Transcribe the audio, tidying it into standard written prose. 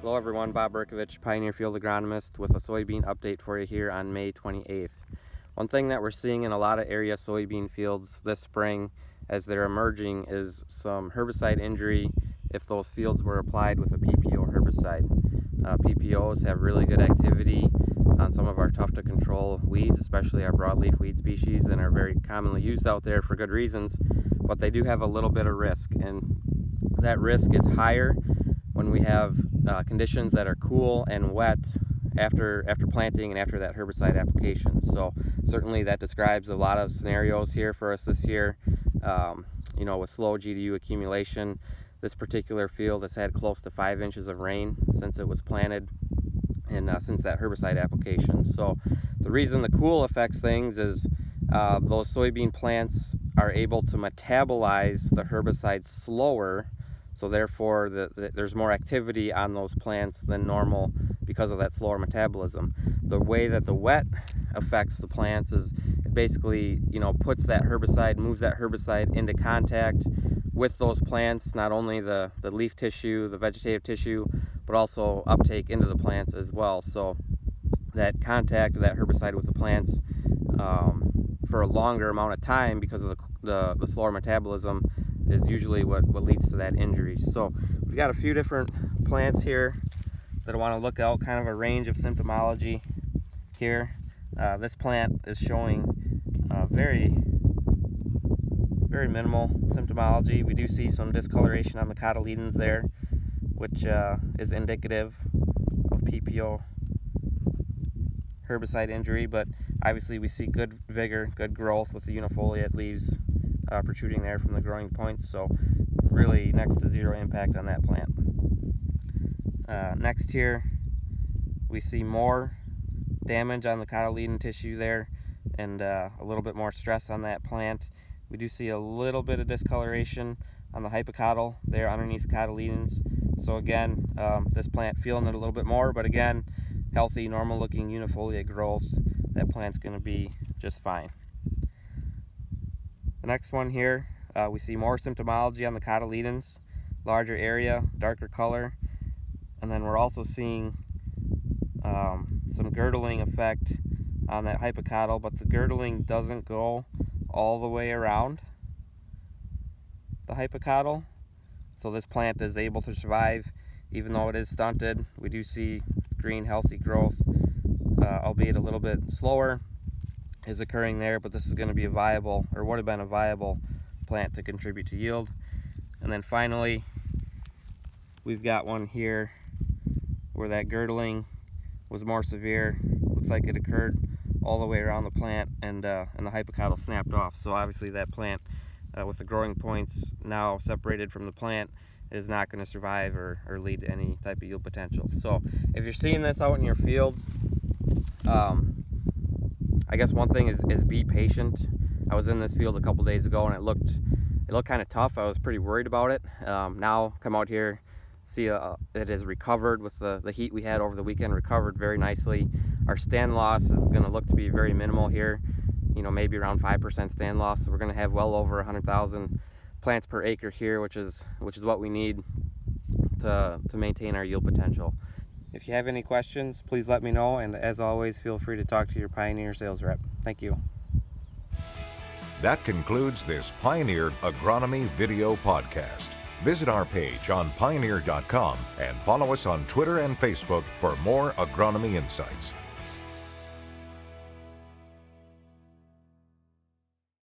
Hello everyone, Bob Berkevich, Pioneer Field Agronomist with a soybean update for you here on May 28th. One thing that we're seeing in a lot of area soybean fields this spring as they're emerging is some herbicide injury if those fields were applied with a PPO herbicide. PPOs have really good activity on some of our tough to control weeds, especially our broadleaf weed species, and are very commonly used out there for good reasons, but they do have a little bit of risk, and that risk is higher when we have conditions that are cool and wet after planting and after that herbicide application. So certainly that describes a lot of scenarios here for us this year. With slow GDU accumulation, this particular field has had close to 5 inches of rain since it was planted and since that herbicide application. So the reason the cool affects things is those soybean plants are able to metabolize the herbicide slower, so therefore there's more activity on those plants than normal because of that slower metabolism. The way that the wet affects the plants is it basically puts that herbicide, moves that herbicide into contact with those plants, not only the leaf tissue, the vegetative tissue, but also uptake into the plants as well. So that contact of that herbicide with the plants for a longer amount of time because of the slower metabolism is usually what leads to that injury. So we've got a few different plants here that I want to look out, kind of a range of symptomology here. This plant is showing very minimal symptomology. We do see some discoloration on the cotyledons there, which is indicative of PPO herbicide injury, but obviously we see good vigor, good growth with the unifoliate leaves protruding there from the growing points, so really next to zero impact on that plant. Next here we see more damage on the cotyledon tissue there and a little bit more stress on that plant. We do see a little bit of discoloration on the hypocotyl there underneath the cotyledons. So again, this plant feeling it a little bit more, but again, healthy, normal looking unifoliate growth. That plant's going to be just fine. The next one here, we see more symptomology on the cotyledons, larger area, darker color, and then we're also seeing some girdling effect on that hypocotyl, but the girdling doesn't go all the way around the hypocotyl, so this plant is able to survive even though it is stunted. We do see green, healthy growth, albeit a little bit slower, is occurring there, but this is going to be a viable, or would have been a viable plant to contribute to yield. And then finally, we've got one here where that girdling was more severe. Looks like it occurred all the way around the plant, and the hypocotyl snapped off. So obviously that plant, with the growing points now separated from the plant, is not going to survive or lead to any type of yield potential. So if you're seeing this out in your fields, I guess one thing is be patient. I was in this field a couple days ago and it looked kind of tough. I was pretty worried about it. Now come out here, see it has recovered with the heat we had over the weekend, recovered very nicely. Our stand loss is going to look to be very minimal here, maybe around 5% stand loss. So we're going to have well over 100,000 plants per acre here, which is what we need to maintain our yield potential. If you have any questions, please let me know, and as always, feel free to talk to your Pioneer sales rep. Thank you. That concludes this Pioneer Agronomy video podcast. Visit our page on pioneer.com and follow us on Twitter and Facebook for more agronomy insights.